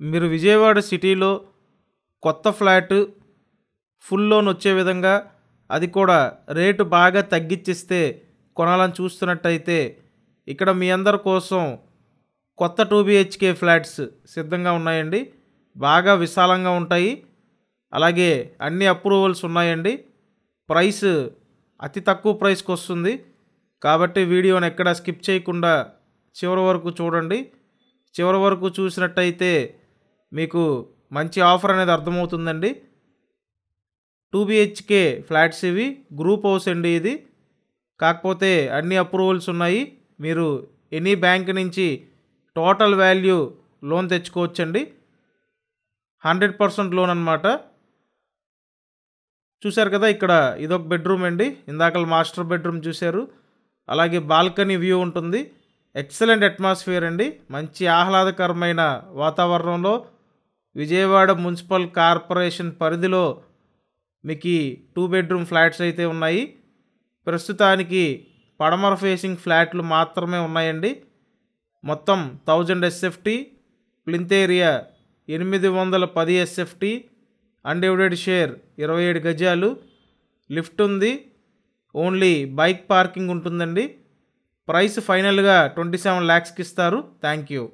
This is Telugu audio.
మీరు విజయవాడ సిటీలో కొత్త ఫ్లాట్ ఫుల్ లోన్ వచ్చే విధంగా అది కూడా రేటు బాగా తగ్గించిస్తే కొనాలని చూస్తున్నట్టయితే ఇక్కడ మీ అందరి కోసం కొత్త 2 BHK ఫ్లాట్స్ సిద్ధంగా ఉన్నాయండి. బాగా విశాలంగా ఉంటాయి. అలాగే అన్ని అప్రూవల్స్ ఉన్నాయండి. ప్రైస్ అతి తక్కువ ప్రైస్కి వస్తుంది. కాబట్టి వీడియోని ఎక్కడ స్కిప్ చేయకుండా చివరి వరకు చూడండి. చివరి వరకు చూసినట్టయితే మీకు మంచి ఆఫర్ అనేది అర్థమవుతుందండి. 2 BHK ఫ్లాట్స్ ఇవి, గ్రూప్ హౌస్ అండి ఇది. కాకపోతే అన్ని అప్రూవల్స్ ఉన్నాయి. మీరు ఎనీ బ్యాంక్ నుంచి టోటల్ వాల్యూ లోన్ తెచ్చుకోవచ్చండి. 100% లోన్ అన్నమాట. చూశారు కదా, ఇక్కడ ఇదొక బెడ్రూమ్ అండి. ఇందాక మాస్టర్ బెడ్రూమ్ చూశారు. అలాగే బాల్కనీ వ్యూ ఉంటుంది. ఎక్సలెంట్ అట్మాస్ఫియర్ అండి. మంచి ఆహ్లాదకరమైన వాతావరణంలో విజయవాడ మున్సిపల్ కార్పొరేషన్ పరిధిలో మీకు ఈ 2 బెడ్రూమ్ ఫ్లాట్స్ అయితే ఉన్నాయి. ప్రస్తుతానికి పడమర ఫేసింగ్ ఫ్లాట్లు మాత్రమే ఉన్నాయండి. మొత్తం 1000 SFT, plinth area 810 SFT, undivided share 27 గజాలు, లిఫ్ట్ ఉంది. ఓన్లీ బైక్ పార్కింగ్ ఉంటుందండి. ప్రైస్ ఫైనల్గా 27 lakhsకి ఇస్తారు. Thank you.